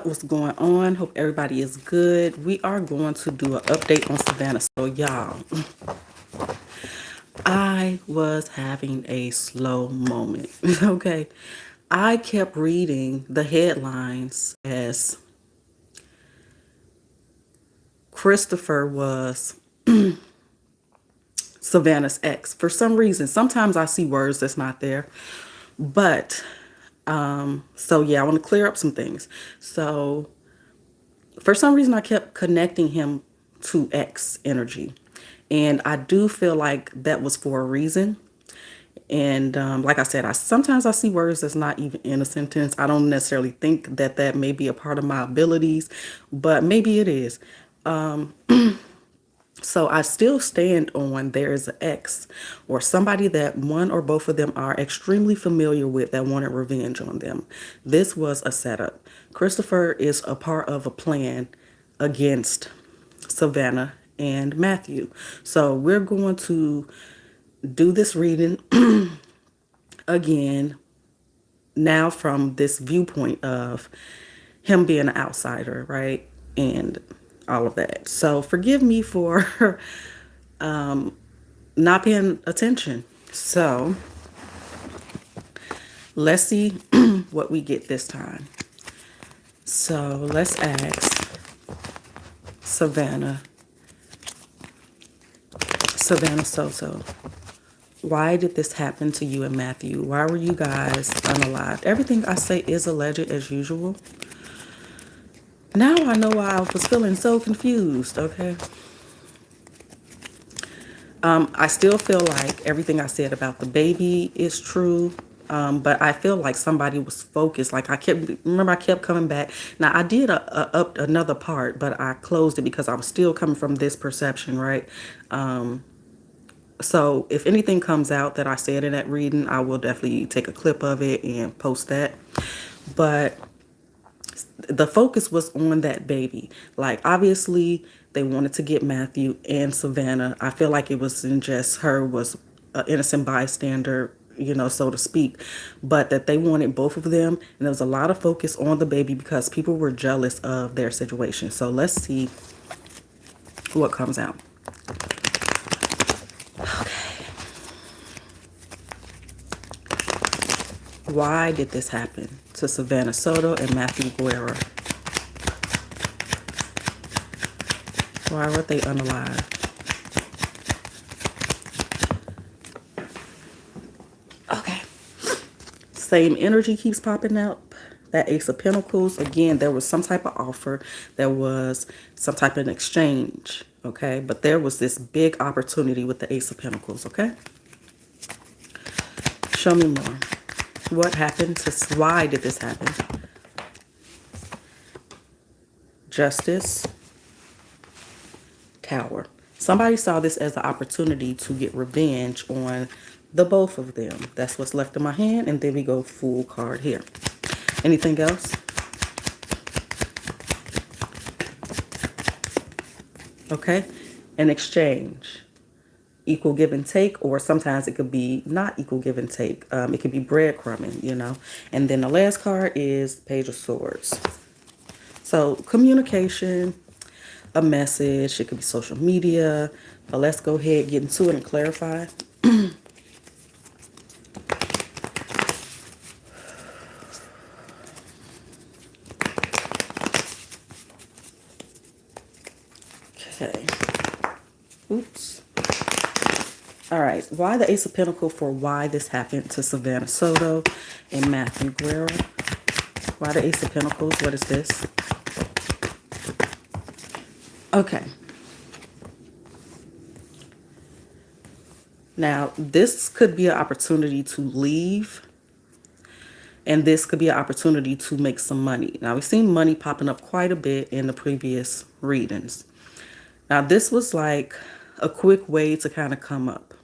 What's going on? Hope everybody is good. We are going to do an update on Savannah. So y'all, I was having a slow moment. Okay. I kept reading the headlines as Christopher was Savannah's ex. For some reason, sometimes I see words that's not there. But so yeah, I want to clear up some things. So for some reason I kept connecting him to X energy. And I do feel like that was for a reason. And like I said, I sometimes I see words that's not even in a sentence. I don't necessarily think that that may be a part of my abilities, but maybe it is. So I still stand on there is an ex or somebody that one or both of them are extremely familiar with that wanted revenge on them. This was a setup. Christopher is a part of a plan against Savannah and Matthew. So we're going to do this reading again now from this viewpoint of him being an outsider, right? And all of that. So forgive me for not paying attention. So let's see what we get this time. So let's ask Savannah Soto. Why did this happen to you and Matthew? Why were you guys unalived? Everything I say is alleged as usual. Now I know why I was feeling so confused, okay? I still feel like everything I said about the baby is true. But I feel like somebody was focused. Like I kept coming back. Now I did up another part, but I closed it because I was still coming from this perception, right? So if anything comes out that I said in that reading, I will definitely take a clip of it and post that. But the focus was on that baby. Like obviously they wanted to get Matthew and Savannah. I feel like it wasn't just her was an innocent bystander, you know, so to speak, but that they wanted both of them. And there was a lot of focus on the baby because people were jealous of their situation. So let's see what comes out. Why did this happen to Savannah Soto and Matthew Guerra? Why were they unalive? Okay. Same energy keeps popping up. That Ace of Pentacles. Again, there was some type of offer. There was some type of exchange. Okay. But there was this big opportunity with the Ace of Pentacles. Okay. Show me more. What happened? Why did this happen? Justice. Tower. Somebody saw this as an opportunity to get revenge on the both of them. That's what's left in my hand. And then we go full card here. Anything else? Okay. An exchange. Equal give and take, or sometimes it could be not equal give and take. It could be breadcrumbing, you know. And then the last card is Page of Swords. So communication, a message, it could be social media. But let's go ahead, get into it and clarify. Okay. Oops. All right. Why the Ace of Pentacles for why this happened to Savannah Soto and Matthew Guerra? Why the Ace of Pentacles? What is this? Okay. Now, this could be an opportunity to leave. And this could be an opportunity to make some money. Now, we've seen money popping up quite a bit in the previous readings. Now, this was like a quick way to kind of come up.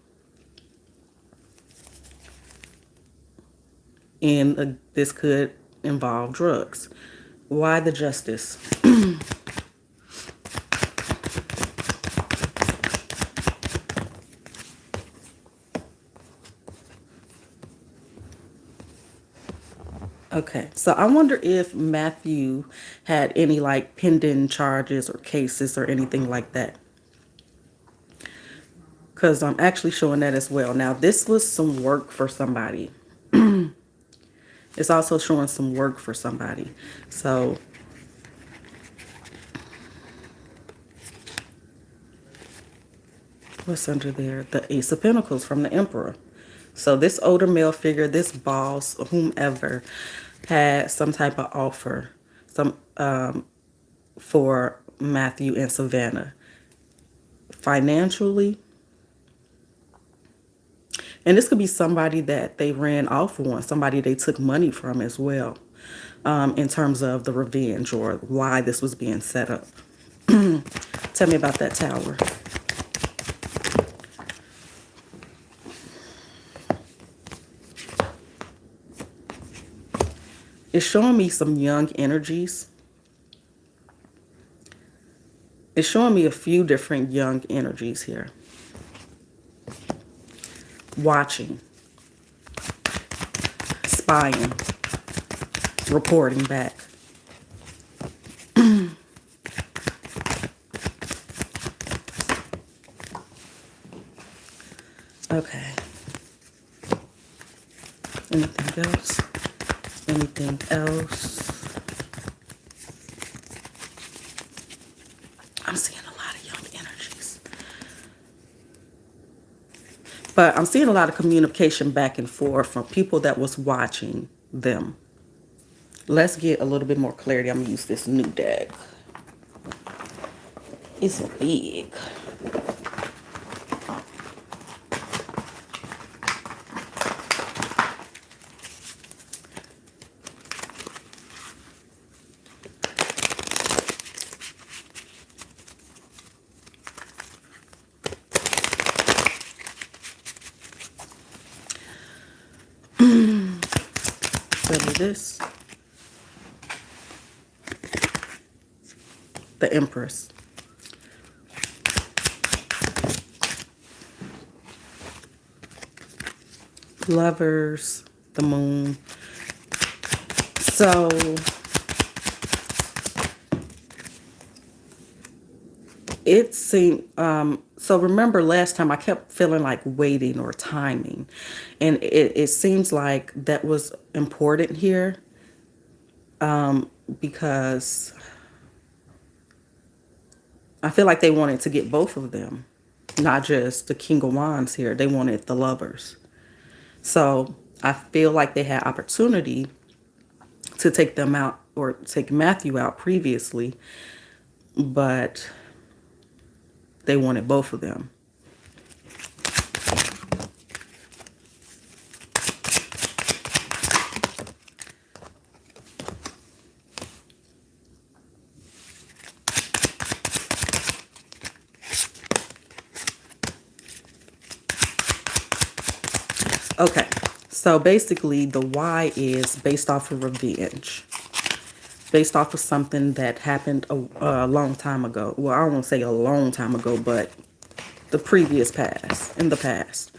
And this could involve drugs. Why the Justice? Okay, so I wonder if Matthew had any like pending charges or cases or anything like that. Because I'm actually showing that as well. Now, this was some work for somebody. It's also showing some work for somebody. So, what's under there? The Ace of Pentacles from the Emperor. So, this older male figure, this boss, whomever, had some type of offer for Matthew and Savannah financially. And this could be somebody that they ran off on, somebody they took money from as well, in terms of the revenge or why this was being set up. Tell me about that tower. It's showing me some young energies. It's showing me a few different young energies here. Watching, spying, reporting back. Okay. Anything else? Anything else? I'm seeing a lot of young energies. But I'm seeing a lot of communication back and forth from people that was watching them. Let's get a little bit more clarity. I'm going to use this new deck. It's big. This. The Empress. Lovers, the Moon. So it seemed, so remember last time I kept feeling like waiting or timing. And it seems like that was important here, because I feel like they wanted to get both of them, not just the King of Wands here. They wanted the lovers. So I feel like they had opportunity to take them out or take Matthew out previously, but they wanted both of them. Okay, so basically the why is based off of revenge. Based off of something that happened a long time ago. Well, I won't say a long time ago, but the previous past, in the past.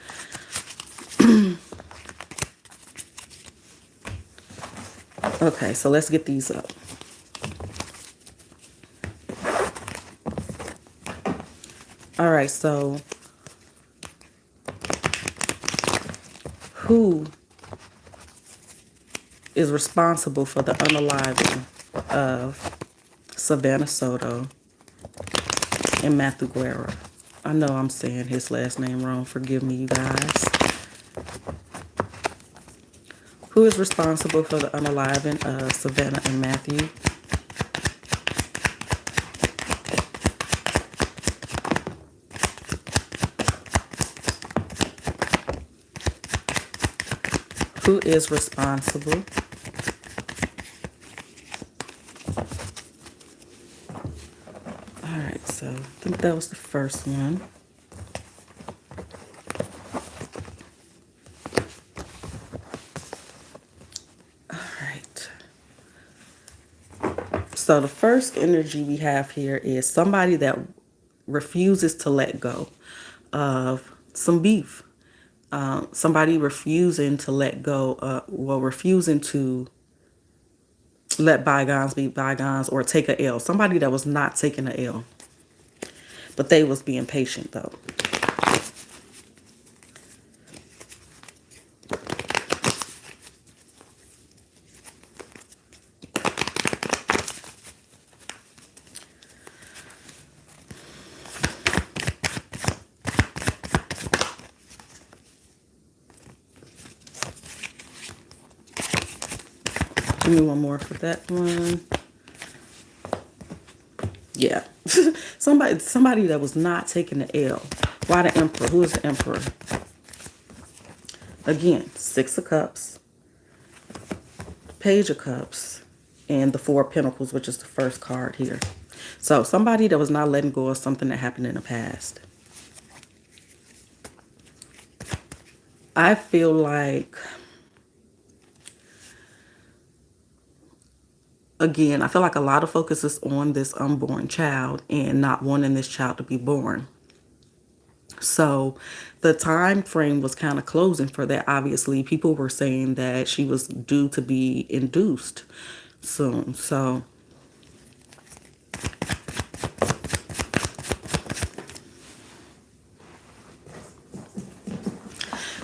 Okay, so let's get these up. All right, so who is responsible for the unaliving of Savannah Soto and Matthew Guerra? I know I'm saying his last name wrong. Forgive me, you guys. Who is responsible for the unaliving of Savannah and Matthew? Who is responsible? All right, so I think that was the first one. All right. So the first energy we have here is somebody that refuses to let go of some beef. Somebody refusing to let go, refusing to let bygones be bygones or take a L. Somebody that was not taking a L. But they was being patient though. Give me one more for that one. Yeah. somebody that was not taking the L. Why the Emperor? Who is the Emperor? Again, 6 of Cups, Page of Cups, and the 4 of Pentacles, which is the first card here. So somebody that was not letting go of something that happened in the past. I feel like, again, I feel like a lot of focus is on this unborn child and not wanting this child to be born. So the time frame was kind of closing for that. Obviously, people were saying that she was due to be induced soon. So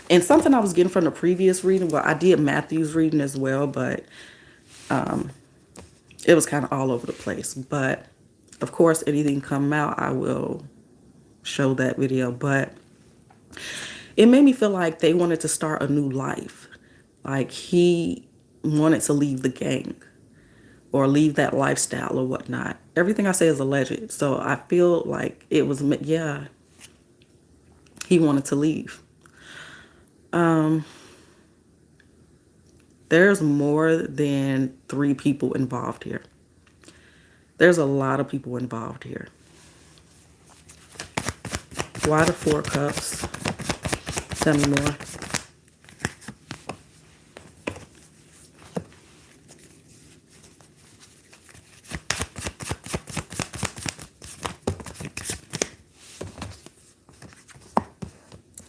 and something I was getting from the previous reading, well, I did Matthew's reading as well, but it was kind of all over the place. But of course, anything come out, I will show that video. But it made me feel like they wanted to start a new life. Like he wanted to leave the gang or leave that lifestyle or whatnot. Everything I say is alleged. So I feel like it was, yeah, he wanted to leave. There's more than 3 people involved here. There's a lot of people involved here. Why the 4 Cups? Tell me more.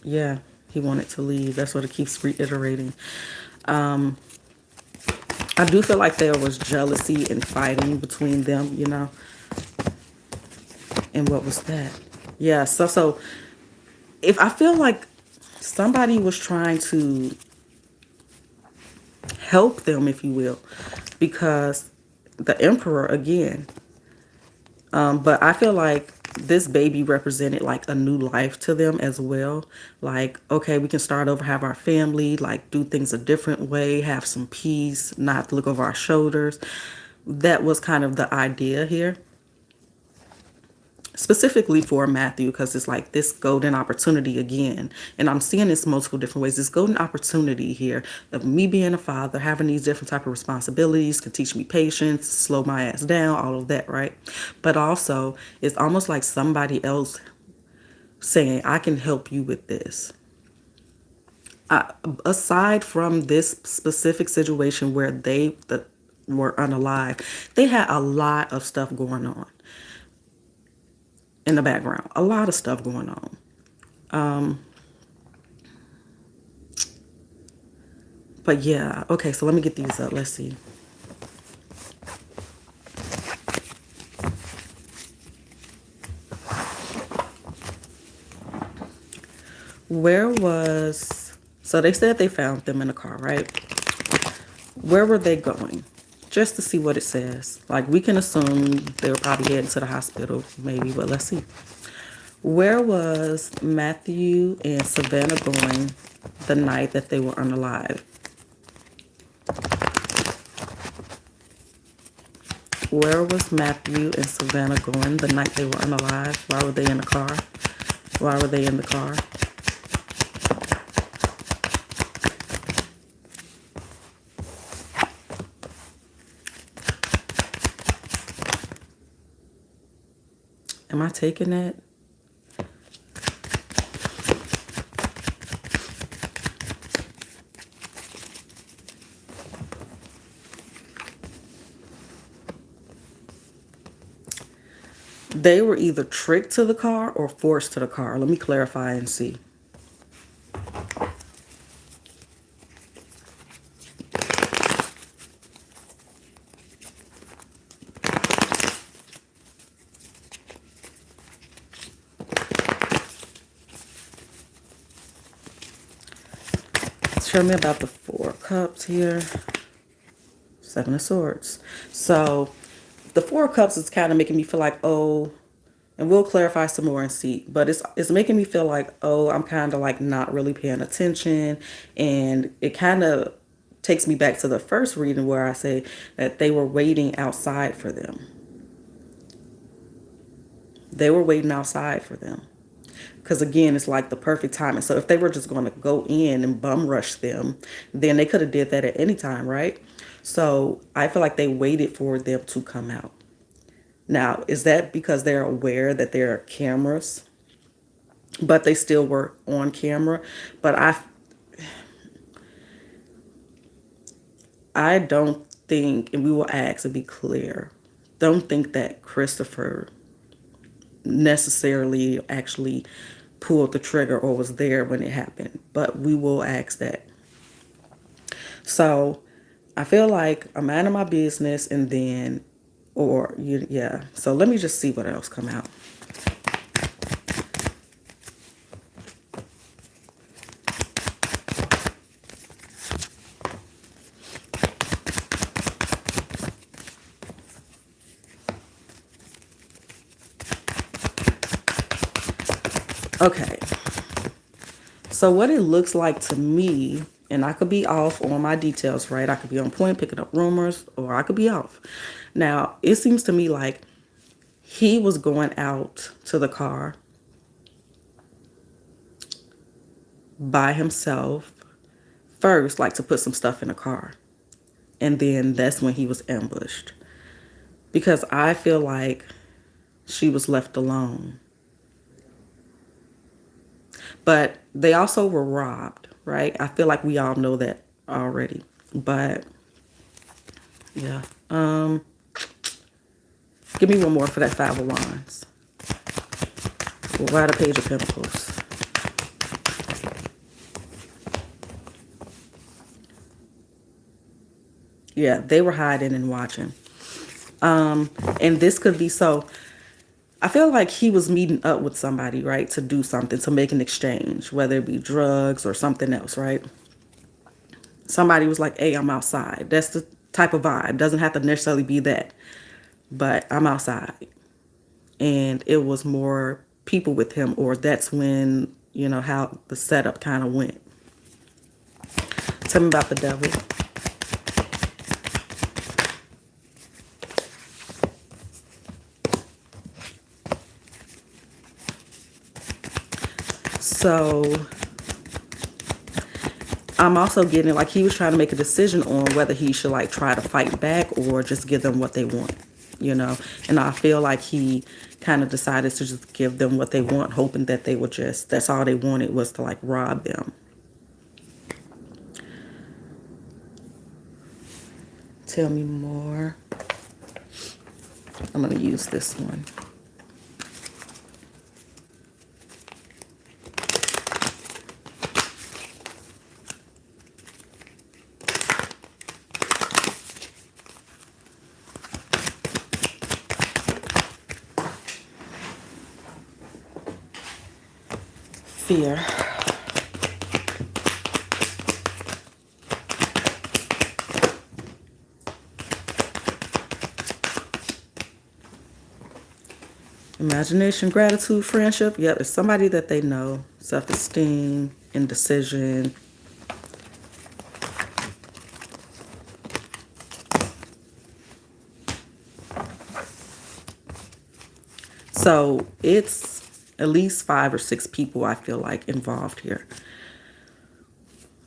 Yeah, he wanted to leave. That's what it keeps reiterating. I do feel like there was jealousy and fighting between them, you know. And what was that? Yeah, so if I feel like somebody was trying to help them, if you will, because the Emperor again. But I feel like this baby represented like a new life to them as well. Like, okay, we can start over, have our family, like do things a different way, have some peace, not look over our shoulders. That was kind of the idea here. Specifically for Matthew, because it's like this golden opportunity again. And I'm seeing this multiple different ways. This golden opportunity here of me being a father, having these different type of responsibilities, can teach me patience, slow my ass down, all of that, right? But also, it's almost like somebody else saying, I can help you with this. Aside from this specific situation where they were unalive, they had a lot of stuff going on in the background, a lot of stuff going on. But yeah, okay, so let me get these up. Let's see. So they said they found them in a car, right? Where were they going? Just to see what it says. Like, we can assume they were probably heading to the hospital, maybe, but let's see. Where was Matthew and Savannah going the night that they were unalive? Where was Matthew and Savannah going the night they were unalive? Why were they in the car? Why were they in the car? Am I taking that? They were either tricked to the car or forced to the car. Let me clarify and see. Tell me about the Four of Cups here. Seven of Swords. So the Four of Cups is kind of making me feel like, oh, and we'll clarify some more and see. But it's making me feel like, oh, I'm kind of like not really paying attention. And it kind of takes me back to the first reading where I say that they were waiting outside for them. They were waiting outside for them. Because again, it's like the perfect timing. So if they were just going to go in and bum rush them, then they could have did that at any time, right? So I feel like they waited for them to come out. Now, is that because they're aware that there are cameras, but they still were on camera? But I don't think, and we will ask to be clear, don't think that Christopher necessarily actually pulled the trigger or was there when it happened, but we will ask that. So I feel like I'm out of my business, and then, or yeah. So let me just see what else come out. Okay. So what it looks like to me, and I could be off on my details, right? I could be on point picking up rumors, or I could be off. Now, it seems to me like he was going out to the car by himself first, like to put some stuff in the car. And then that's when he was ambushed. Because I feel like she was left alone. But they also were robbed, right? I feel like we all know that already. But yeah. Give me one more for that Five of Wands. We'll write a Page of Pentacles. Yeah, they were hiding and watching. And this could be so. I feel like he was meeting up with somebody, right, to do something, to make an exchange, whether it be drugs or something else, right? Somebody was like, hey, I'm outside. That's the type of vibe. Doesn't have to necessarily be that, but I'm outside. And it was more people with him, or that's when, you know, how the setup kind of went. Tell me about the Devil. So I'm also getting like he was trying to make a decision on whether he should like try to fight back or just give them what they want, you know. And I feel like he kind of decided to just give them what they want, hoping that they would just, that's all they wanted was to like rob them. Tell me more. I'm going to use this one. Fear. Imagination, gratitude, friendship. Yep, it's somebody that they know. Self-esteem, indecision. So it's at least 5 or 6 people I feel like involved here.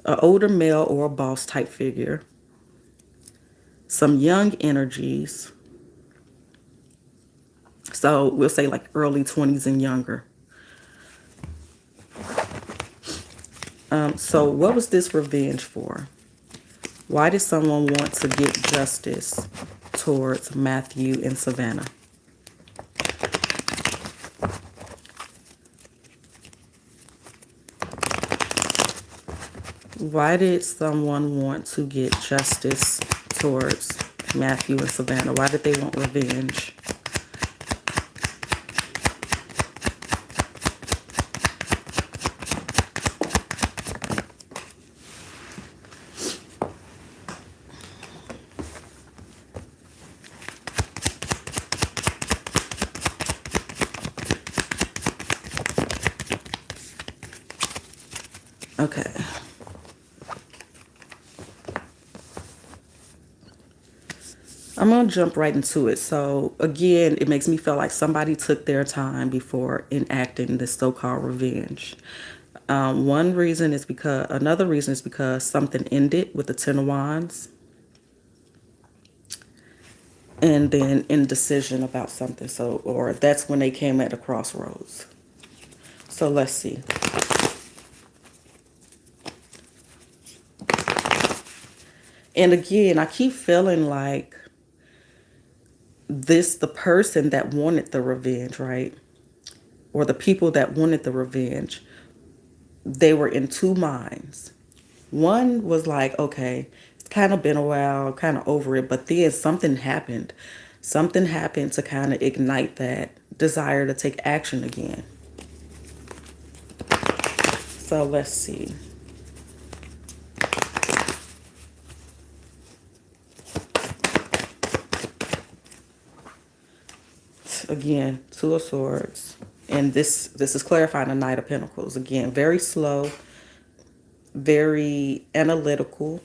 An older male or a boss type figure. Some young energies. So we'll say like early 20s and younger. So what was this revenge for? Why did someone want to get justice towards Matthew and Savannah? Why did someone want to get justice towards Matthew and Savannah? Why did they want revenge? Okay. I'm going to jump right into it. So, again, it makes me feel like somebody took their time before enacting this so called revenge. Another reason is because something ended with the Ten of Wands, and then indecision about something. So, or that's when they came at a crossroads. So, let's see. And again, I keep feeling like the person that wanted the revenge, right? Or the people that wanted the revenge, they were in two minds. One was like, okay, it's kind of been a while, kind of over it, but then something happened. Something happened to kind of ignite that desire to take action again. So let's see. Again, Two of Swords. And this is clarifying the Knight of Pentacles. Again, very slow, very analytical,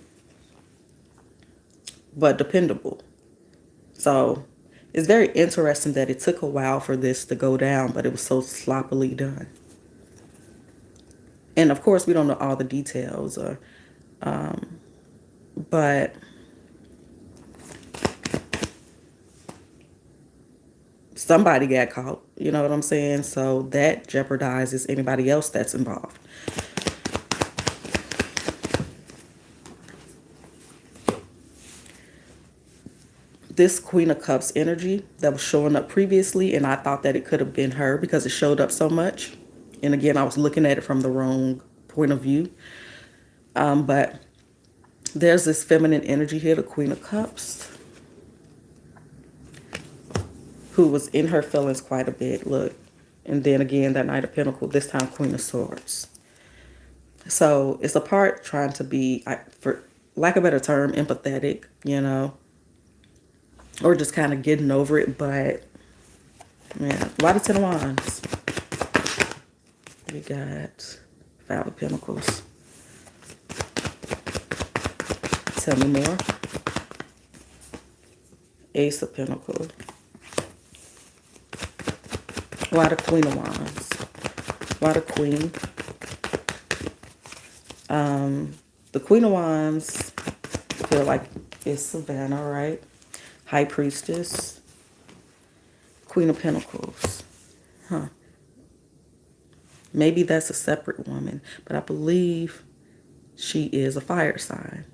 but dependable. So it's very interesting that it took a while for this to go down, but it was so sloppily done. And of course, we don't know all the details, but somebody got caught. You know what I'm saying? So that jeopardizes anybody else that's involved. This Queen of Cups energy that was showing up previously, and I thought that it could have been her because it showed up so much. And again, I was looking at it from the wrong point of view. But there's this feminine energy here, the Queen of Cups, who was in her feelings quite a bit. Look. And then again, that Knight of Pentacles, this time Queen of Swords. So it's a part trying to be, for lack of a better term, empathetic, you know, or just kind of getting over it. But yeah, why the Ten of Wands? We got Five of Pentacles. Tell me more. Ace of Pentacles. Why the Queen of Wands? Why the Queen? The Queen of Wands, I feel like it's Savannah, right? High Priestess. Queen of Pentacles. Huh. Maybe that's a separate woman, but I believe she is a fire sign.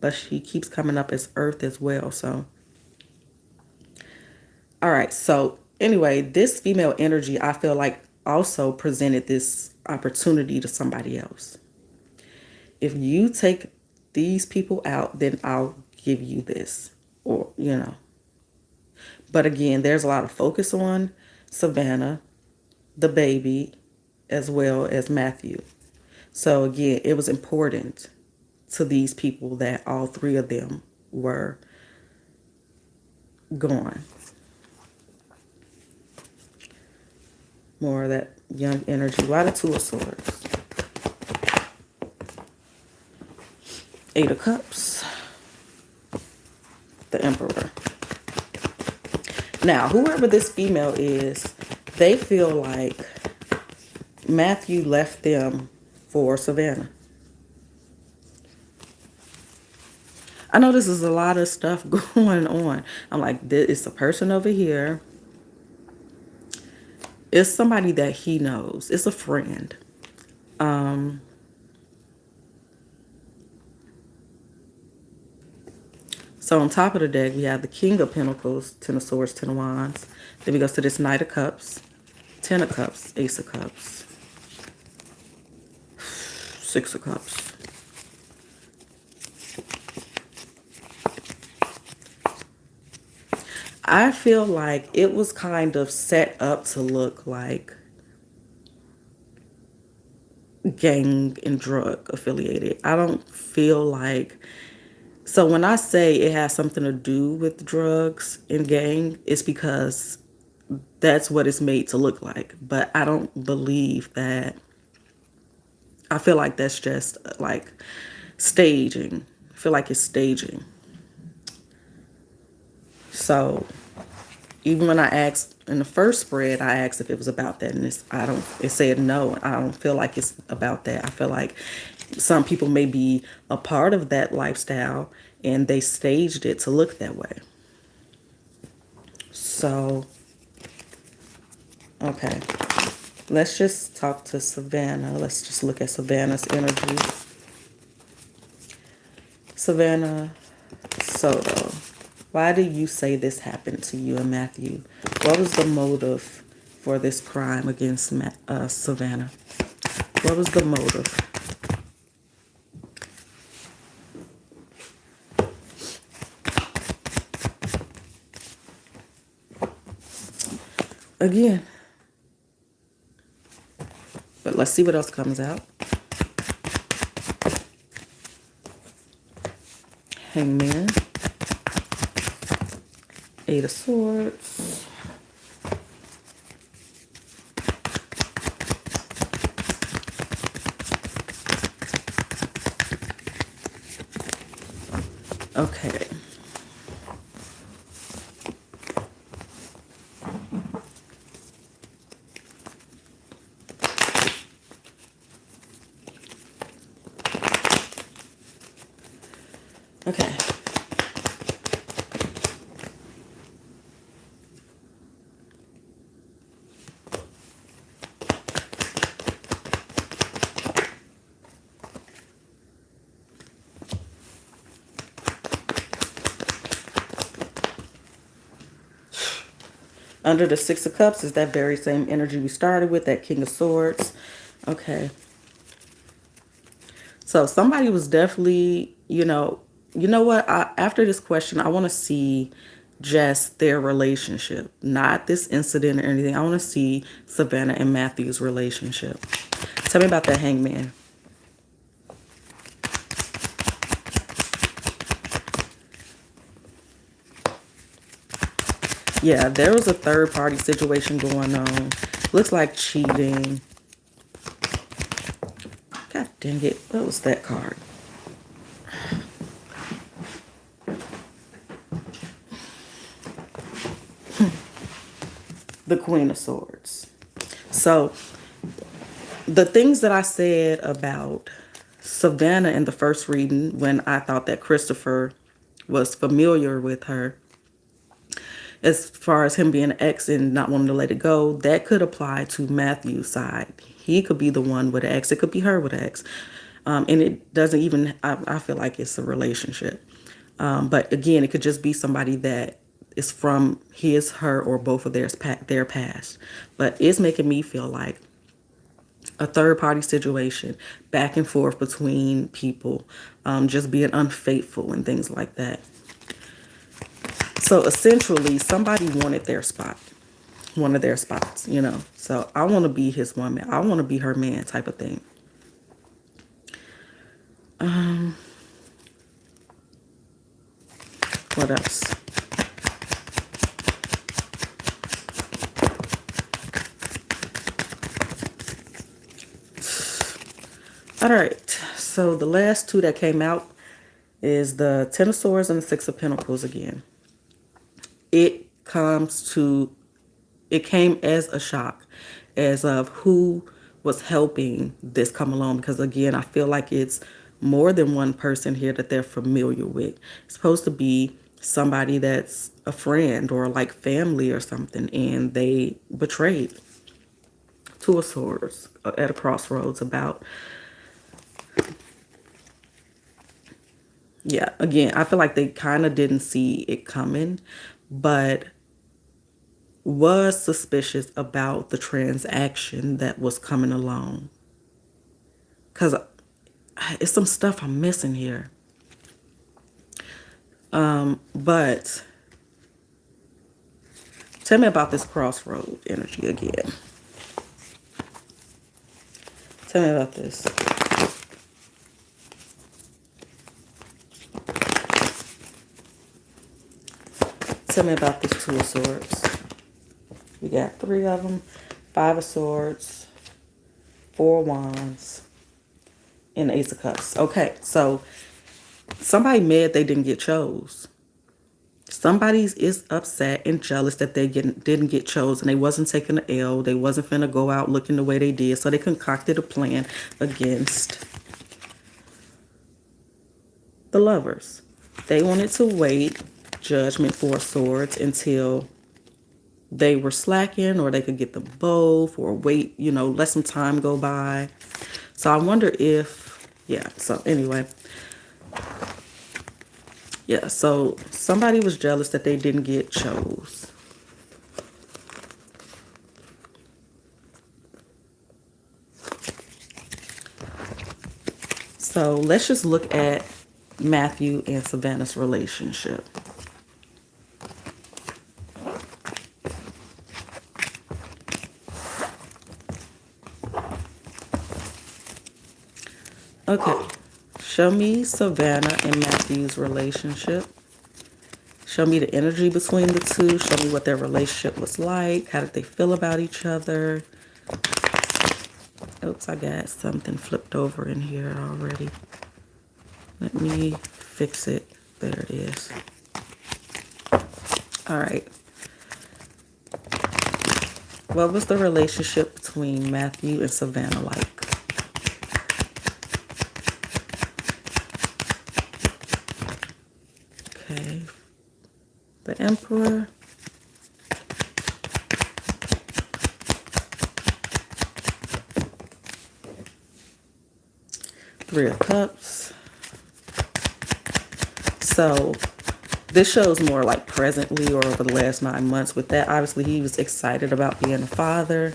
But she keeps coming up as earth as well, so. All right, so anyway, this female energy, I feel like also presented this opportunity to somebody else. If you take these people out, then I'll give you this, or, you know. But again, there's a lot of focus on Savannah, the baby, as well as Matthew. So again, it was important to these people that all three of them were gone. More of that young energy. Why the Two of Swords? Eight of Cups. The Emperor. Now, whoever this female is, they feel like Matthew left them for Savannah. I know this is a lot of stuff going on. I'm like, it's a person over here. It's somebody that he knows. It's a friend. So on top of the deck, we have the King of Pentacles, Ten of Swords, Ten of Wands. Then we go to this Knight of Cups, Ten of Cups, Ace of Cups, Six of Cups. I feel like it was kind of set up to look like gang and drug affiliated. I don't feel like, so when I say it has something to do with drugs and gang, it's because that's what it's made to look like. But I don't believe that I feel like that's just like staging. I feel like it's staging. So even when I asked in the first spread, I asked if it was about that, and it said no. I don't feel like it's about that. I feel like some people may be a part of that lifestyle and they staged it to look that way. So, okay, let's just talk to Savannah. Let's just look at Savannah's energy. Savannah Soto, why do you say this happened to you and Matthew? What was the motive for this crime against Savannah? What was the motive? Again, but let's see what else comes out. Hangman. Eight of Swords. Okay. Okay. Under the Six of Cups is that very same energy we started with, that King of Swords. Okay. So somebody was definitely, you know what? After this question, I want to see just their relationship, not this incident or anything. I want to see Savannah and Matthew's relationship. Tell me about that Hangman. Yeah, there was a third party situation going on. Looks like cheating. God dang it. What was that card? The Queen of Swords. So the things that I said about Savannah in the first reading, when I thought that Christopher was familiar with her, as far as him being an ex and not wanting to let it go, that could apply to Matthew's side. He could be the one with an ex. It could be her with an ex. And it doesn't even, I feel like it's a relationship. But again, it could just be somebody that is from his, her, or both of their past. But it's making me feel like a third party situation, back and forth between people, just being unfaithful and things like that. So essentially, somebody wanted their spot, one of their spots, So I want to be his woman. I want to be her man type of thing. What else? All right. So the last two that came out is the Ten of Swords and the Six of Pentacles again. It came as a shock as of who was helping this come along, because again, I feel like it's more than one person here that they're familiar with. It's supposed to be somebody that's a friend or like family or something, and they betrayed. Two of Swords at a crossroads about, yeah, again, I feel like they kind of didn't see it coming, but was suspicious about the transaction that was coming along. Because it's some stuff I'm missing here. But tell me about this crossroad energy again. Tell me about this. Tell me about this Two of Swords. We got three of them. Five of Swords. Four of Wands. and Ace of Cups. Okay, so somebody mad they didn't get chose. Somebody is upset and jealous that they didn't get chosen. They wasn't taking the L. They wasn't finna go out looking the way they did. So they concocted a plan against the Lovers. They wanted to wait, Judgment, Four of Swords, until they were slacking, or they could get them both, or wait, let some time go by. So I wonder if, yeah, so anyway. Yeah, so somebody was jealous that they didn't get chose. So let's just look at Matthew and Savannah's relationship. Okay, show me Savannah and Matthew's relationship. Show me the energy between the two. Show me what their relationship was like. How did they feel about each other? Oops, I got something flipped over in here already. Let me fix it. There it is. All right. What was the relationship between Matthew and Savannah like? Okay. The Emperor. Three of Cups. So this shows more like presently or over the last 9 months. With that, obviously he was excited about being a father.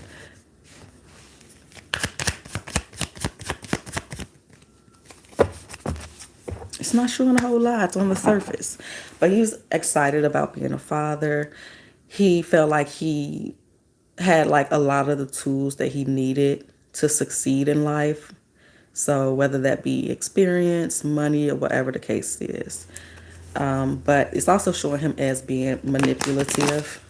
It's not showing a whole lot on the surface, but he was excited about being a father. He felt like he had like a lot of the tools that he needed to succeed in life. So whether that be experience, money, or whatever the case is. But it's also showing him as being manipulative.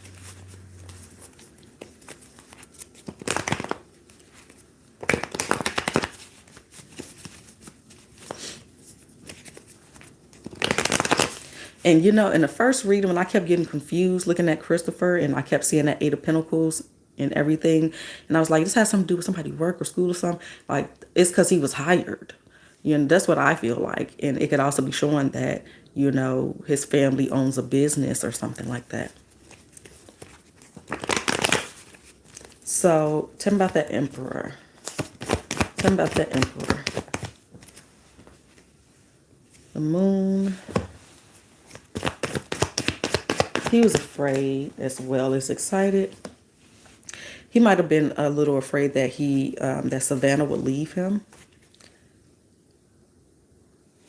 And in the first reading, when I kept getting confused looking at Christopher, and I kept seeing that Eight of Pentacles and everything, and I was like, this has something to do with somebody work or school or something. Like, it's because he was hired. That's what I feel like. And it could also be showing that, his family owns a business or something like that. So tell me about that Emperor. Tell me about that Emperor. The Moon. He was afraid as well as excited. He might have been a little afraid that that Savannah would leave him.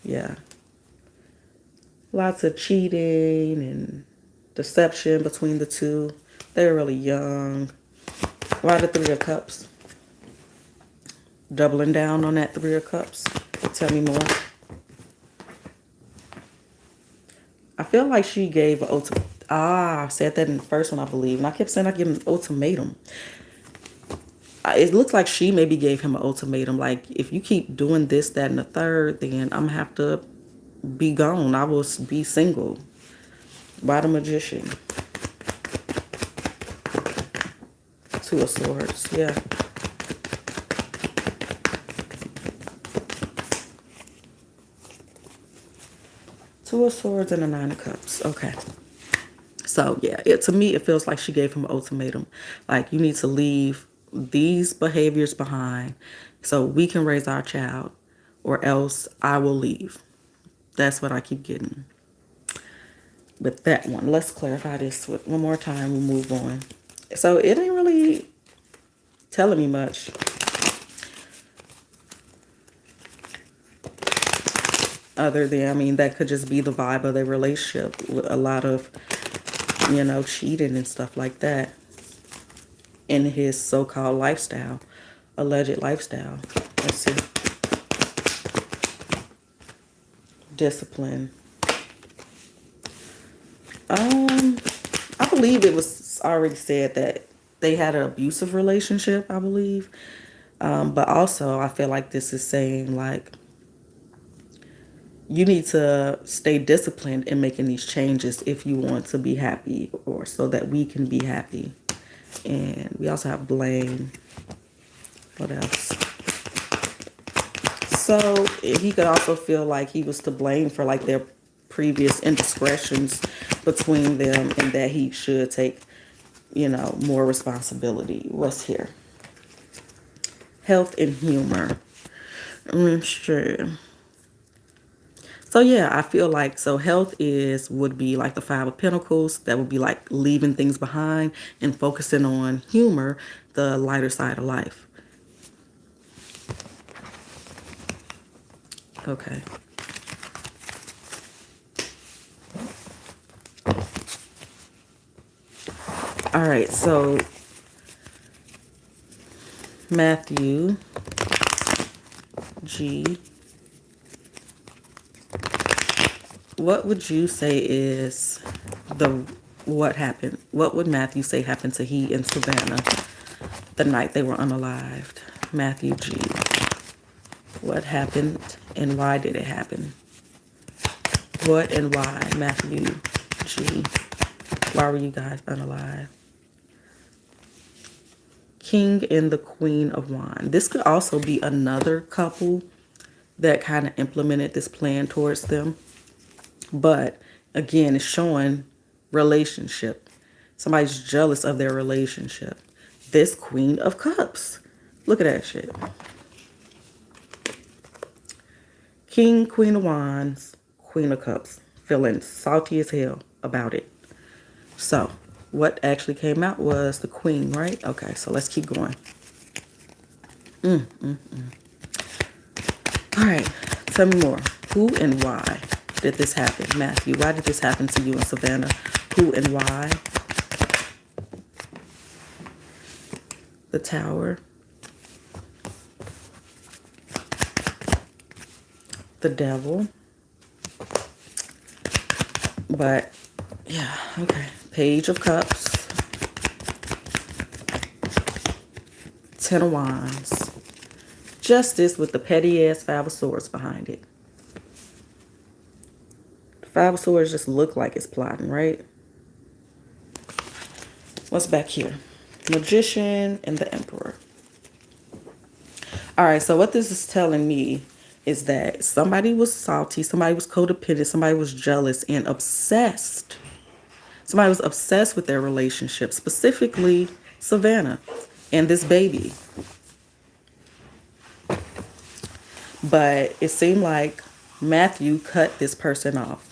Yeah. Lots of cheating and deception between the two. They were really young. Why the Three of Cups? Doubling down on that Three of Cups. Tell me more. I feel like she gave an ultimatum. I said that in the first one, I believe. And I kept saying I give him an ultimatum. It looks like she maybe gave him an ultimatum. Like, if you keep doing this, that, and the third, then I'm going to have to be gone. I will be single. By the Magician. Two of Swords. Yeah. Two of Swords and a Nine of Cups. Okay. So, yeah, to me, it feels like she gave him an ultimatum. Like, you need to leave these behaviors behind so we can raise our child, or else I will leave. That's what I keep getting with that one. Let's clarify this one more time. We'll move on. So, it ain't really telling me much. Other than, that could just be the vibe of their relationship with a lot of, cheating and stuff like that in his so-called lifestyle, alleged lifestyle. Let's see. Discipline. I believe it was already said that they had an abusive relationship, I believe. But also, I feel like this is saying, like, you need to stay disciplined in making these changes if you want to be happy, or so that we can be happy. And we also have blame. What else? So he could also feel like he was to blame for like their previous indiscretions between them, and that he should take, more responsibility. What's here? Health and humor. Sure. So yeah, I feel like, so health would be like the Five of Pentacles. That would be like leaving things behind and focusing on humor, the lighter side of life. Okay. All right, so Matthew G, what would you say is what happened? What would Matthew say happened to he and Savannah the night they were unalived? Matthew G, what happened and why did it happen? What and why, Matthew G? Why were you guys unalive? King and the Queen of Wands. This could also be another couple that kind of implemented this plan towards them. But again, it's showing relationship. Somebody's jealous of their relationship. This Queen of Cups. Look at that shit. King, Queen of Wands, Queen of Cups. Feeling salty as hell about it. So, what actually came out was the Queen, right? Okay, so let's keep going. All right, tell me more. Who and why did this happen? Matthew, why did this happen to you and Savannah? Who and why? The Tower. The Devil. But, yeah, okay. Page of Cups. Ten of Wands. Justice with the petty ass Five of Swords behind it. Five of Swords just look like it's plotting, right? What's back here? Magician and the Emperor. All right, so what this is telling me is that somebody was salty, somebody was codependent, somebody was jealous and obsessed. Somebody was obsessed with their relationship, specifically Savannah and this baby. But it seemed like Matthew cut this person off.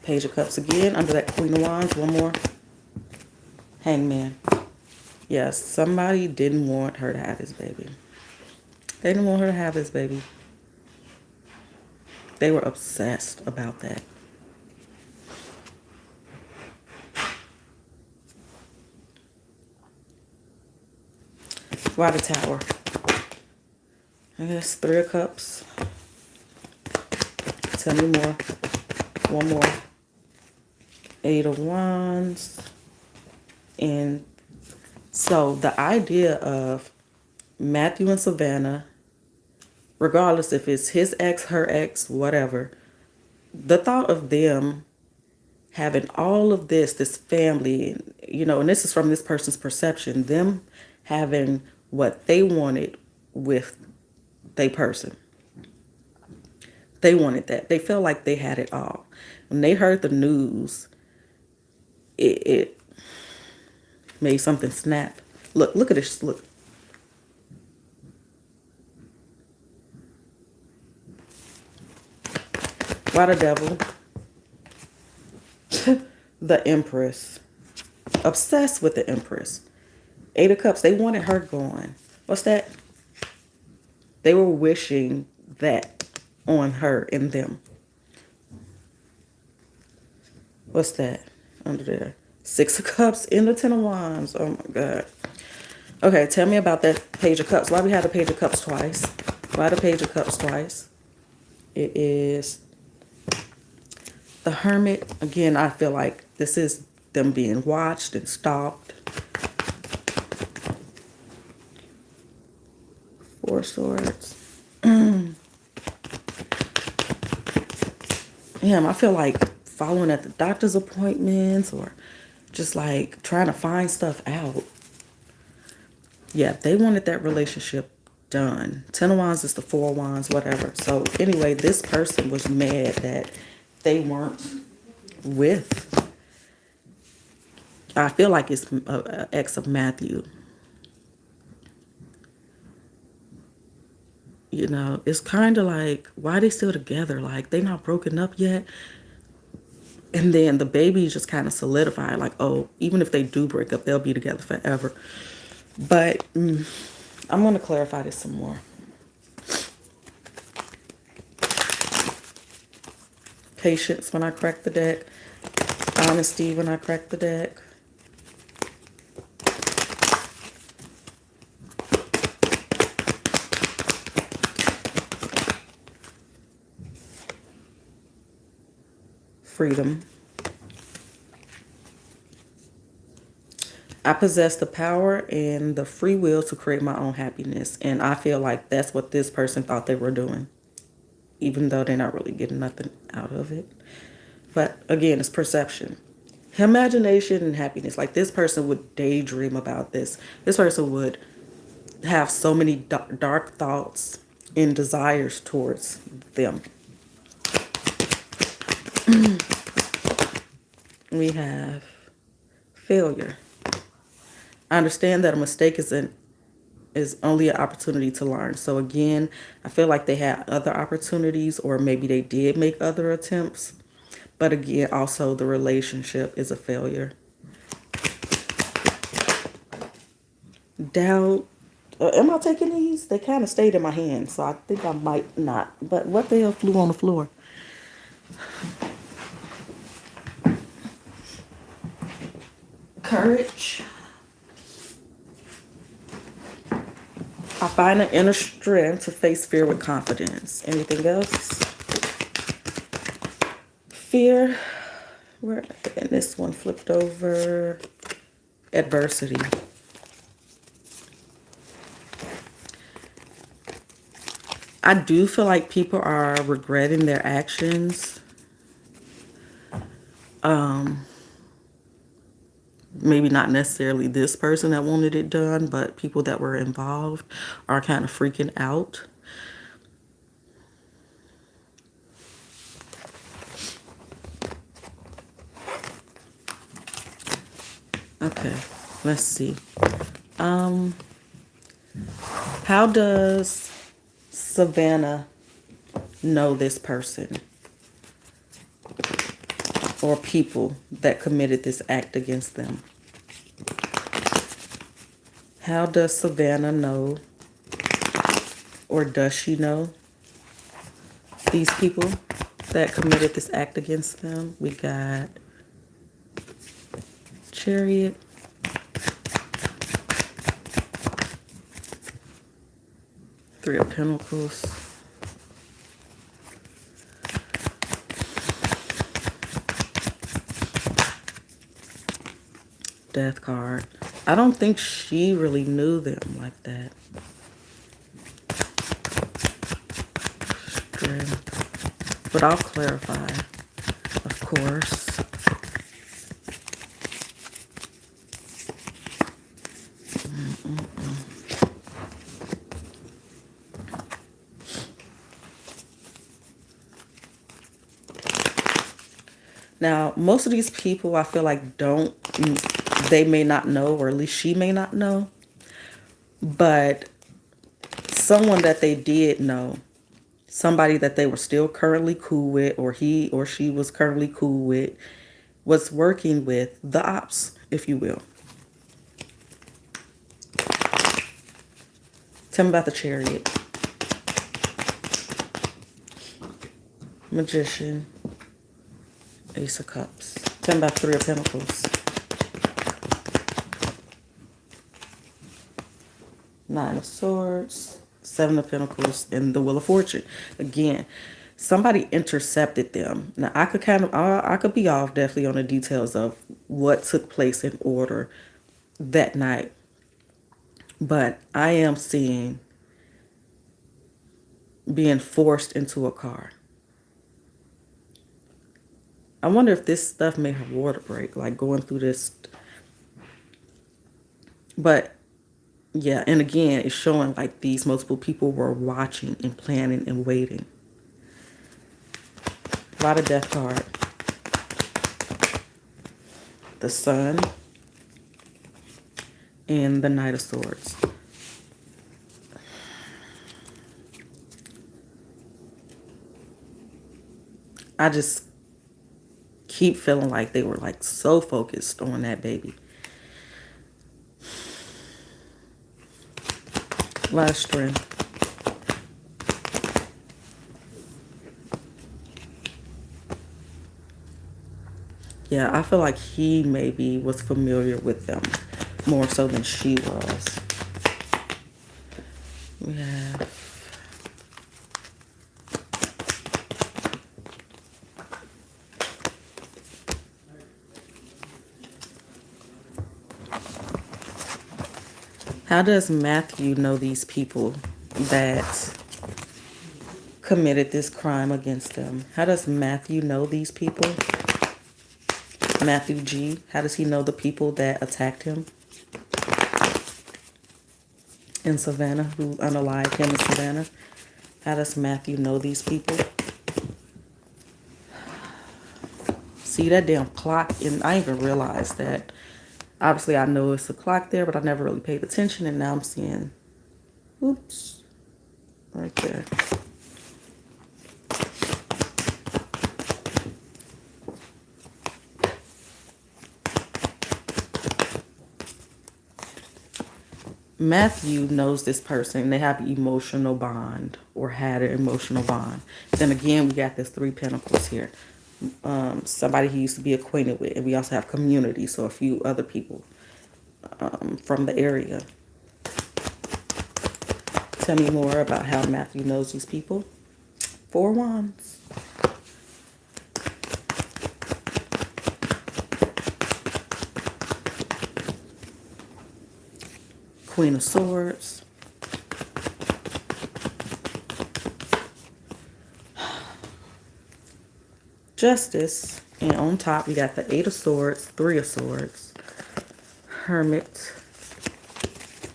Page of Cups again, under that Queen of Wands. One more. Hangman. Yes, somebody didn't want her to have this baby. They didn't want her to have this baby. They were obsessed about that. Why the Tower? I guess Three of Cups. Tell me more. One more. Eight of Wands. And so the idea of Matthew and Savannah, regardless if it's his ex, her ex, whatever, the thought of them having all of this family, and this is from this person's perception, them having what they wanted with their person. They wanted that. They felt like they had it all. When they heard the news, it made something snap. Look at this. Look. Why the Devil? The Empress. Obsessed with the Empress. Eight of Cups. They wanted her gone. What's that? They were wishing that on her and them. What's that under there? Six of Cups in the Ten of Wands. Oh my God. Okay, tell me about that Page of Cups. Why we have the Page of Cups twice? Why the Page of Cups twice? It is the Hermit. Again, I feel like this is them being watched and stalked. Four Swords. Damn, I feel like following at the doctor's appointments or just like trying to find stuff out. Yeah, they wanted that relationship done. Ten of Wands is the Four of Wands, whatever. So anyway, this person was mad that they weren't with. I feel like it's an ex of Matthew. You know, it's kind of like, why are they still together? Like, they not broken up yet. And then the baby just kind of solidified, like, oh, even if they do break up, they'll be together forever. But I'm going to clarify this some more. Patience when I crack the deck. Honesty when I crack the deck. Freedom. I possess the power and the free will to create my own happiness. And I feel like that's what this person thought they were doing, even though they're not really getting nothing out of it. But again, it's perception. Imagination and happiness. Like, this person would daydream about this. This person would have so many dark thoughts and desires towards them. We have failure. I understand that a mistake is only an opportunity to learn. So again, I feel like they had other opportunities, or maybe they did make other attempts. But again, also the relationship is a failure. Doubt. Am I taking these? They kind of stayed in my hand, so I think I might not. But what the hell flew on the floor? Courage. I find an inner strength to face fear with confidence. Anything else? Fear. Where? And this one flipped over. Adversity. I do feel like people are regretting their actions. Maybe not necessarily this person that wanted it done, but people that were involved are kind of freaking out. Okay, let's see. How does Savannah know this person or people that committed this act against them? How does Savannah know, or does she know, these people that committed this act against them? We got Chariot. Three of Pentacles. Death card. I don't think she really knew them like that. Strength. But I'll clarify, of course. Now, most of these people I feel like they may not know, or at least she may not know. But someone that they did know, somebody that they were still currently cool with, or he or she was currently cool with, was working with the ops, if you will. Tell me about the Chariot. Magician. Ace of Cups. Tell me about Three of Pentacles. Nine of Swords, Seven of Pentacles, and the Wheel of Fortune. Again, somebody intercepted them. Now, I could be off definitely on the details of what took place in order that night. But I am seeing being forced into a car. I wonder if this stuff made her water break, like going through this. But yeah, and again, it's showing like these multiple people were watching and planning and waiting. A lot of Death card. The Sun and the Knight of Swords. I just keep feeling like they were like so focused on that baby. A lot of strength. Yeah, I feel like he maybe was familiar with them more so than she was. We have how does Matthew know these people that committed this crime against them? How does Matthew know these people? Matthew G. How does he know the people that attacked him in Savannah, who unalived him in Savannah? How does Matthew know these people? See that damn clock, and I even realized that. Obviously, I know it's a clock there, but I never really paid attention, and now I'm seeing, oops, right there. Matthew knows this person. They have an emotional bond or had an emotional bond. Then again, we got this Three Pentacles here. Somebody he used to be acquainted with. And we also have community, so a few other people from the area. Tell me more about how Matthew knows these people. Four Wands. Queen of Swords. Justice. And on top, we got the Eight of Swords, Three of Swords, Hermit.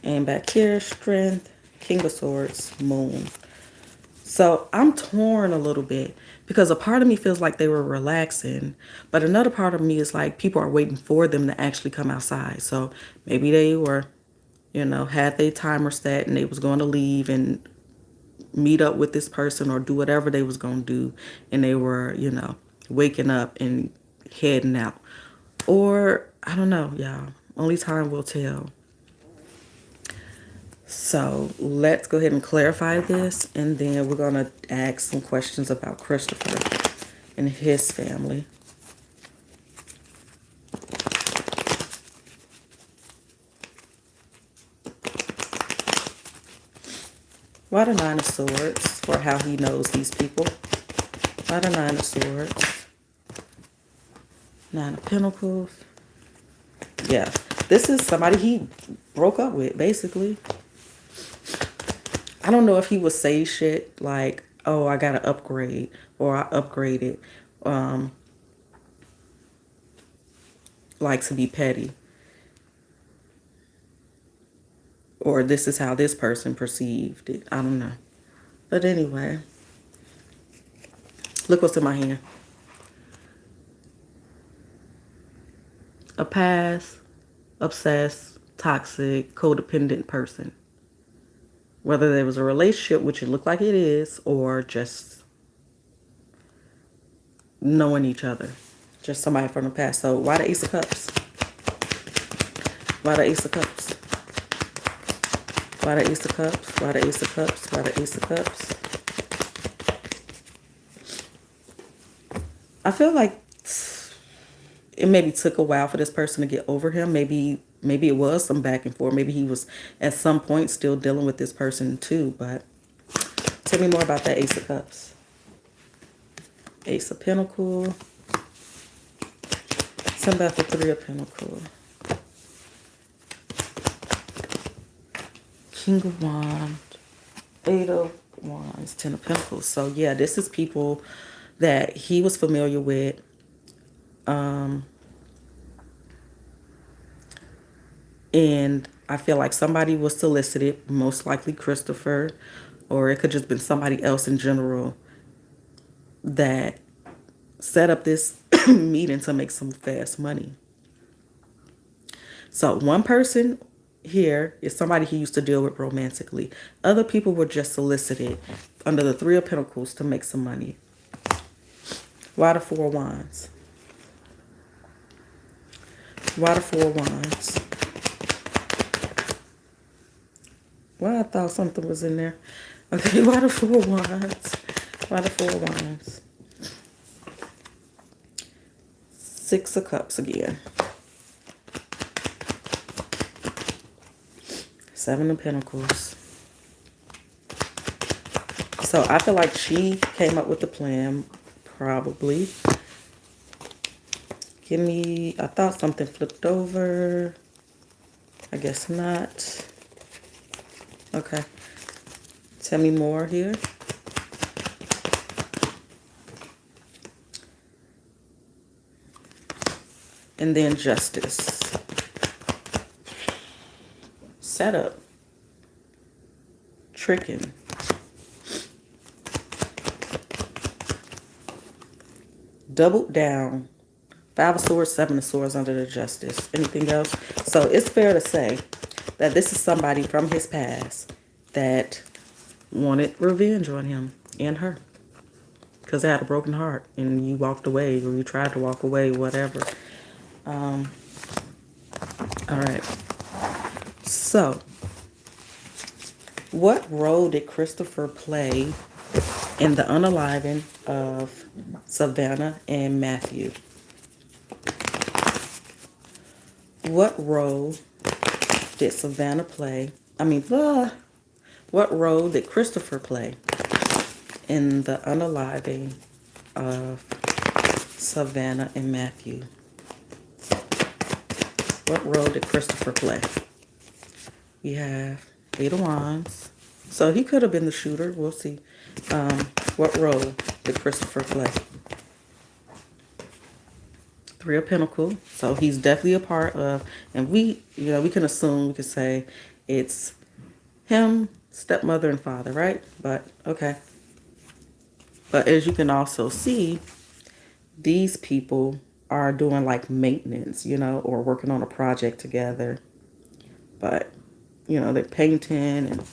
And back here, Strength, King of Swords, Moon. So I'm torn a little bit because a part of me feels like they were relaxing, but another part of me is like people are waiting for them to actually come outside. So maybe they were, had their timer set and they was going to leave and meet up with this person or do whatever they was going to do. And they were, waking up and heading out. Or, I don't know, y'all. Only time will tell. So let's go ahead and clarify this. And then we're going to ask some questions about Christopher and his family. Why the Nine of Swords, for how he knows these people? Why the Nine of Swords? Nine of Pentacles. Yeah, this is somebody he broke up with, basically. I don't know if he would say shit like, oh, I got to upgrade, or I upgraded, like to be petty. Or this is how this person perceived it. I don't know. But anyway, look what's in my hand. A past, obsessed, toxic, codependent person. Whether there was a relationship, which it looked like it is, or just knowing each other. Just somebody from the past. So why the Ace of Cups? Why the Ace of Cups? Why the Ace of Cups? Why the Ace of Cups? Why the Ace of Cups? I feel like it maybe took a while for this person to get over him. Maybe it was some back and forth. Maybe he was at some point still dealing with this person too. But tell me more about that Ace of Cups. Ace of Pentacles. Tell me about the Three of Pentacles. King of Wands. Eight of Wands. Ten of Pentacles. So yeah, this is people that he was familiar with. And I feel like somebody was solicited, most likely Christopher, or it could just been somebody else in general that set up this meeting to make some fast money. So one person here is somebody he used to deal with romantically. Other people were just solicited under the Three of Pentacles to make some money. Why the Four of Wands? Why the Four of Wands? Well, I thought something was in there. Okay, why the Four of Wands? Why the Four of Wands? Six of Cups again. Seven of Pentacles. So I feel like she came up with the plan, probably. Give me, I thought something flipped over. I guess not. Okay. Tell me more here. And then Justice. Setup. Tricking. Doubled down. Five of Swords, Seven of Swords under the Justice. Anything else? So it's fair to say that this is somebody from his past that wanted revenge on him and her. Because they had a broken heart and you walked away or you tried to walk away, whatever. All right. So, what role did Christopher play in the unaliving of Savannah and Matthew? What role did Savannah play? What role did Christopher play in the unaliving of Savannah and Matthew? What role did Christopher play? We have Eight of Wands. So he could have been the shooter. We'll see. What role did Christopher play? Three of Pentacles. So he's definitely a part of, and we can assume, we could say it's him, stepmother, and father, right? But okay. But as you can also see, these people are doing like maintenance, or working on a project together. But, they're painting and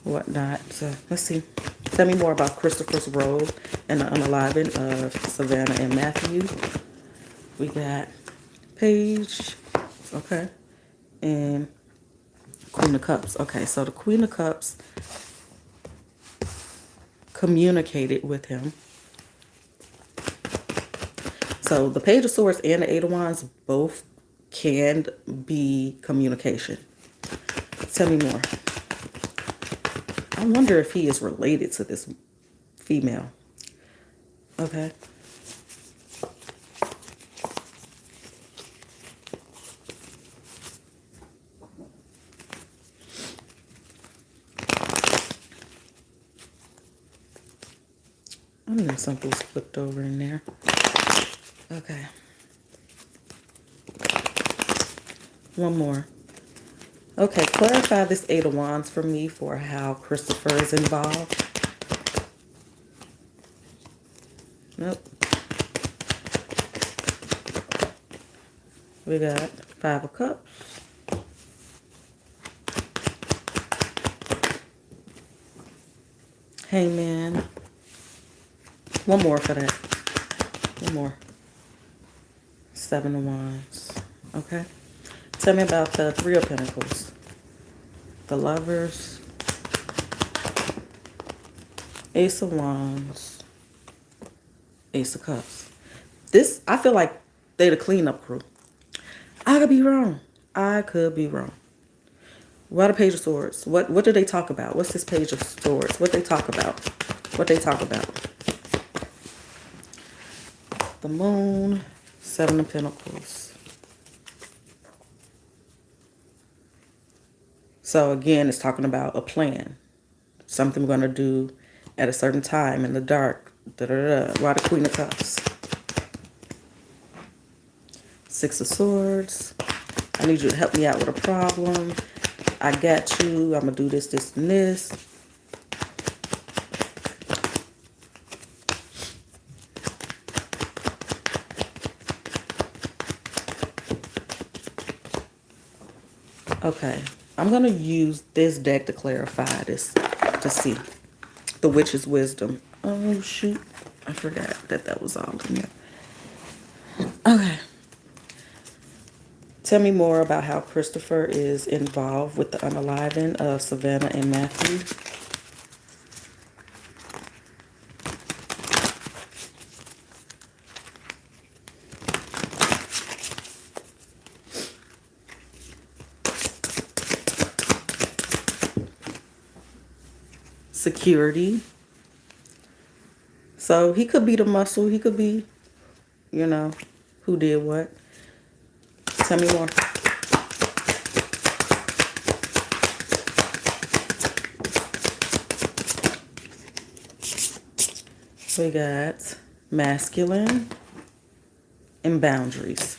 whatnot. So let's see. Tell me more about Christopher's role in the unaliving of Savannah and Matthew. We got Page, okay, and Queen of Cups. Okay, so the Queen of Cups communicated with him. So the Page of Swords and the Eight of Wands both can be communication. Tell me more. I wonder if he is related to this female. Okay. I know something's flipped over in there. Okay. One more. Okay, clarify this Eight of Wands for me for how Christopher is involved. Nope. We got Five of Cups. Hangman. One more for that. One more. Seven of Wands. Okay. Tell me about the Three of Pentacles. The Lovers. Ace of Wands. Ace of Cups. I feel like They the cleanup crew. I could be wrong. I could be wrong. What a page of swords. What do they talk about? What's this page of swords? What they talk about? What they talk about? The moon, seven of pentacles. So again, it's talking about a plan. Something we're gonna do at a certain time in the dark. Da da da. Why the Queen of Cups? Six of Swords. I need you to help me out with a problem. I got you. I'm gonna do this, this, and this. Okay, I'm going to use this deck to clarify this, to see. The Witch's Wisdom. Oh, shoot. I forgot that that was all in there. Okay. Tell me more about how Christopher is involved with the unaliving of Savannah and Matthew. Security. So he could be the muscle. He could be, you know, who did what. Tell me more. We got masculine and boundaries.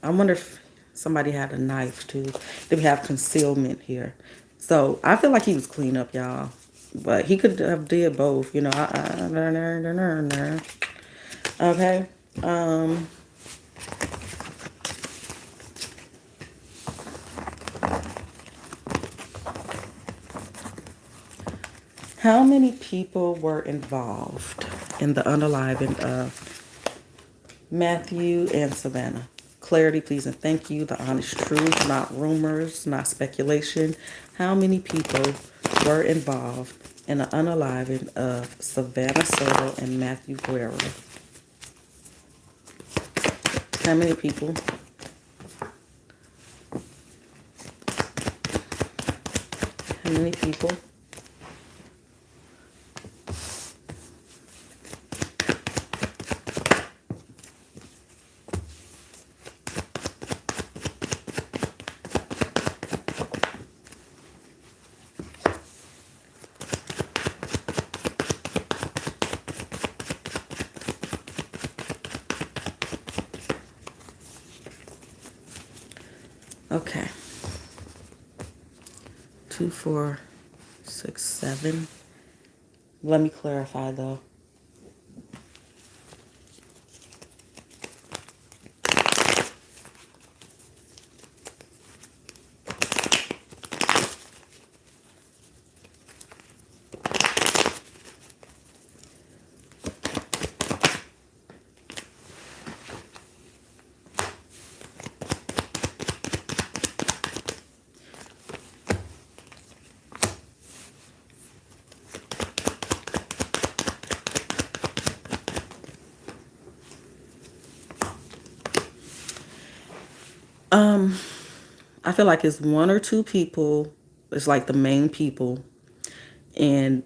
I wonder if somebody had a knife too. Did we have concealment here? So I feel like he was clean up, y'all. But he could have did both, you know. Okay. How many people were involved in the unaliving of Matthew and Savannah? Clarity, please, and thank you. The honest truth, not rumors, not speculation. How many people were involved in the unaliving of Savannah Soto and Matthew Guerra? How many people? How many people? Okay. 2, 4, 6, 7. Let me clarify though. I feel like it's one or two people. It's like the main people. And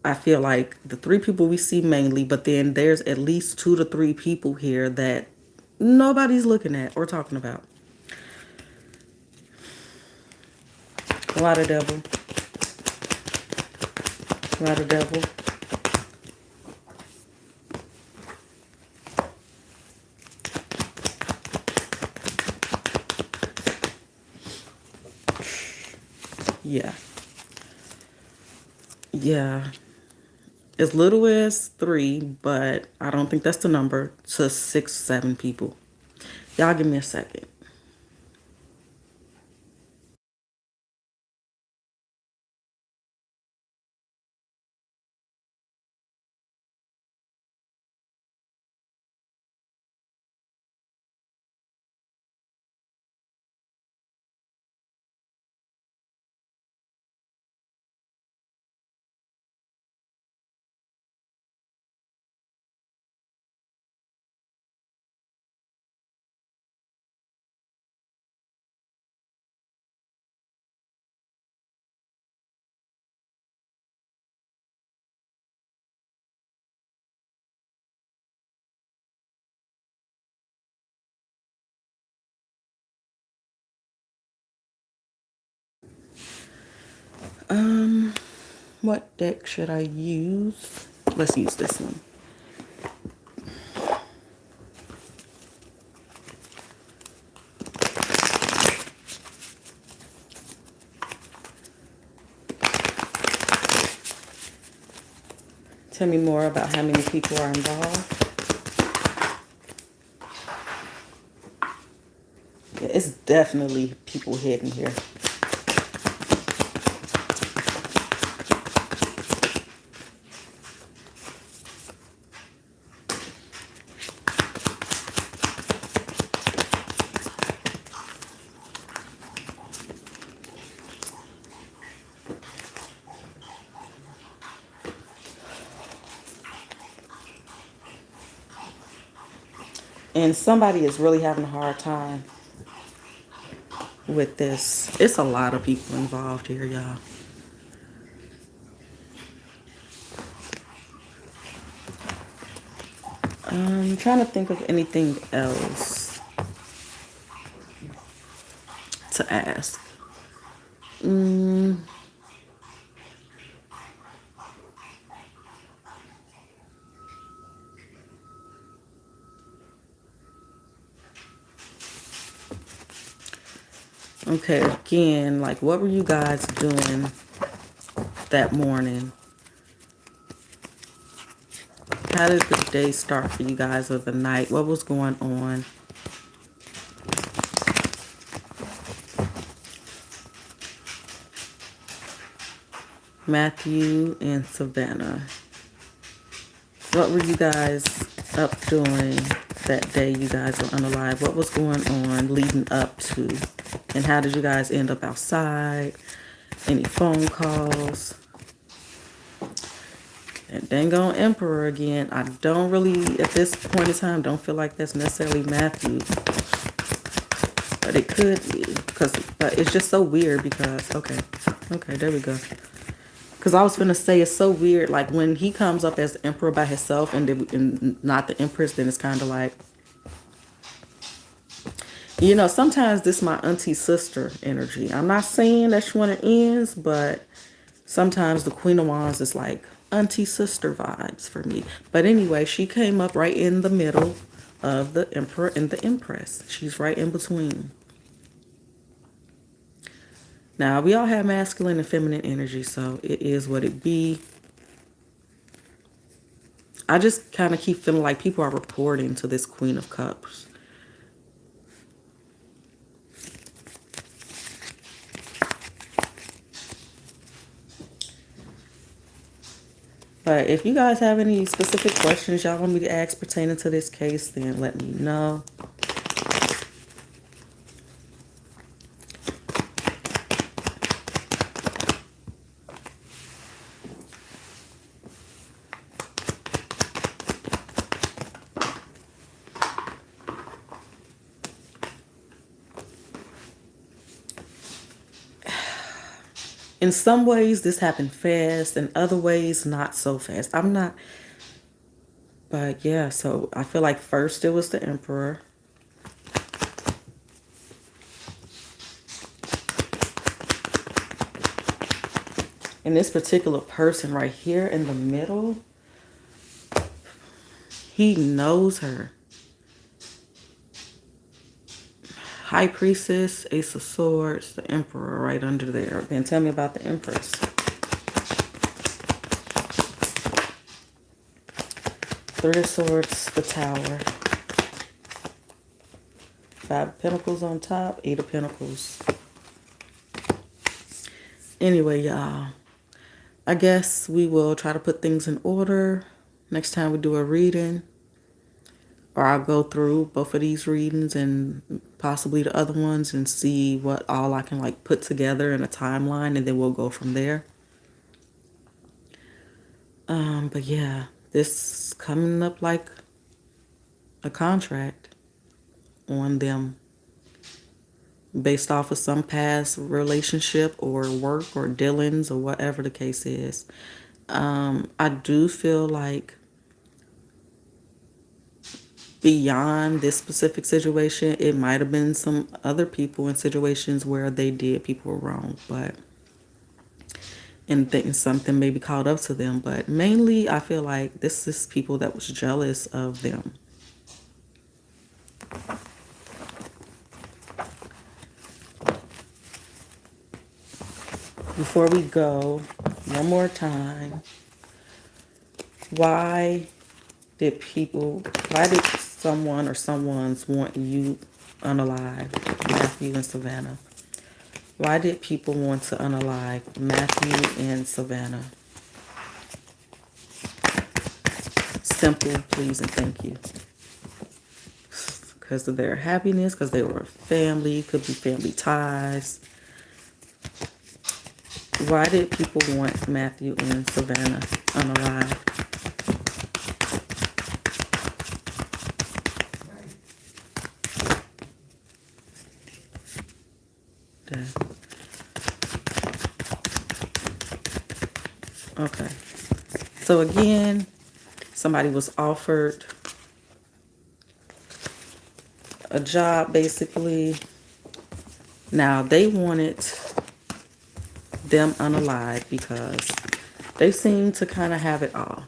I feel like the three people we see mainly, but then there's at least 2 to 3 people here that nobody's looking at or talking about. Why the devil? Why the devil? Yeah. Yeah. As little as 3, but I don't think that's the number, to 6, 7 people. Y'all give me a second. What deck should I use? Let's use this one. Tell me more about how many people are involved. Yeah, it's definitely people hidden here. And somebody is really having a hard time with this. It's a lot of people involved here, y'all. I'm trying to think of anything else to ask. Okay, again, like what were you guys doing that morning? How did the day start for you guys, or the night? What was going on? Matthew and Savannah. What were you guys up doing that day you guys were unalive? What was going on leading up to? And how did you guys end up outside? Any phone calls? And dang on Emperor again. I don't really, at this point in time, don't feel like that's necessarily Matthew. But it could be. But it's just so weird because, okay, there we go. Because I was going to say, it's so weird. Like when he comes up as the Emperor by himself and not the Empress, then it's kind of like, you know, sometimes this is my auntie sister energy. I'm not saying that's when it ends, but sometimes the Queen of Wands is like auntie sister vibes for me. But anyway, she came up right in the middle of the Emperor and the Empress. She's right in between. Now, we all have masculine and feminine energy, so it is what it be. I just kind of keep feeling like people are reporting to this Queen of Cups. But if you guys have any specific questions y'all want me to ask pertaining to this case, then let me know. In some ways, this happened fast. In other ways, not so fast. But yeah, so I feel like first it was the Emperor. And this particular person right here in the middle, he knows her. High Priestess, Ace of Swords, the Emperor right under there. Then tell me about the Empress. Three of Swords, the Tower. Five of Pentacles on top, Eight of Pentacles. Anyway, y'all, I guess we will try to put things in order next time we do a reading. Or I'll go through both of these readings and possibly the other ones and see what all I can like put together in a timeline, and then we'll go from there. But yeah, this coming up like a contract on them based off of some past relationship or work or dealings or whatever the case is. I do feel like beyond this specific situation, it might have been some other people in situations where they did people wrong. But and thinking something maybe caught up to them. But mainly, I feel like this is people that was jealous of them. Before we go, one more time, why why did someone or someone's want you unalive, Matthew and Savannah? Why did people want to unalive Matthew and Savannah? Simple, please, and thank you. Because of their happiness, because they were family, could be family ties. Why did people want Matthew and Savannah unalive? Okay. So again, somebody was offered a job basically. Now they wanted them unalive because they seem to kind of have it all.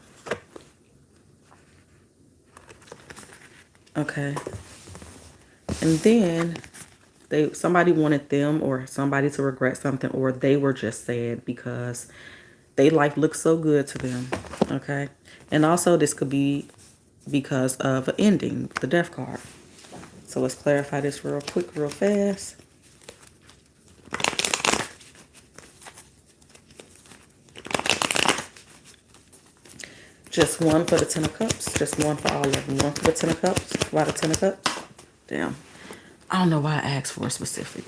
Okay. And then somebody wanted them or somebody to regret something, or they were just sad because they life looked so good to them. Okay. And also this could be because of an ending, the death card. So let's clarify this real quick, real fast. Just one for the Ten of Cups. Just one for all of them. One for the Ten of Cups. Why the Ten of Cups? Damn. I don't know why I asked for a specific.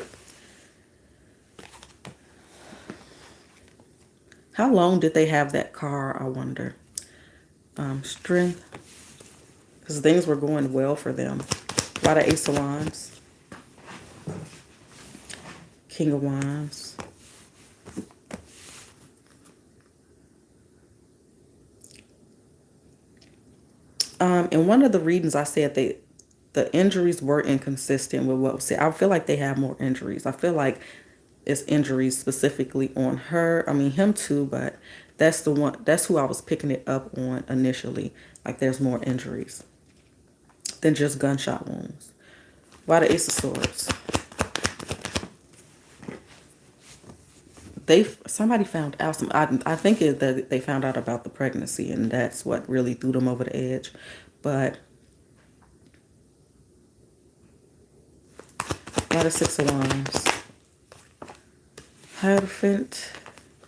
How long did they have that car, I wonder? Strength. Because things were going well for them. Why the Ace of Wands? King of Wands. In one of the readings, I said the injuries were inconsistent with what was said. I feel like they have more injuries. I feel like it's injuries specifically on her. I mean, him too, but that's the one. That's who I was picking it up on initially. Like there's more injuries than just gunshot wounds. Why the Ace of Swords? Somebody found out I think that they found out about the pregnancy, and that's what really threw them over the edge. But why the Six of Wands? Hierophant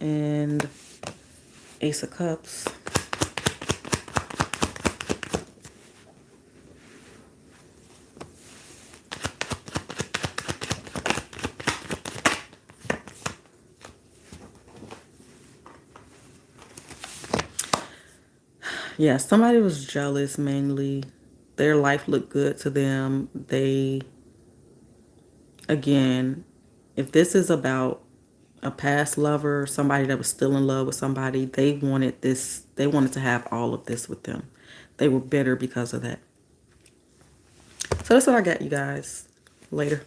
and Ace of Cups. Yeah, somebody was jealous mainly. Their life looked good to them. Again, if this is about a past lover, somebody that was still in love with somebody, they wanted to have all of this with them. They were bitter because of that. So that's what I got, you guys. Later.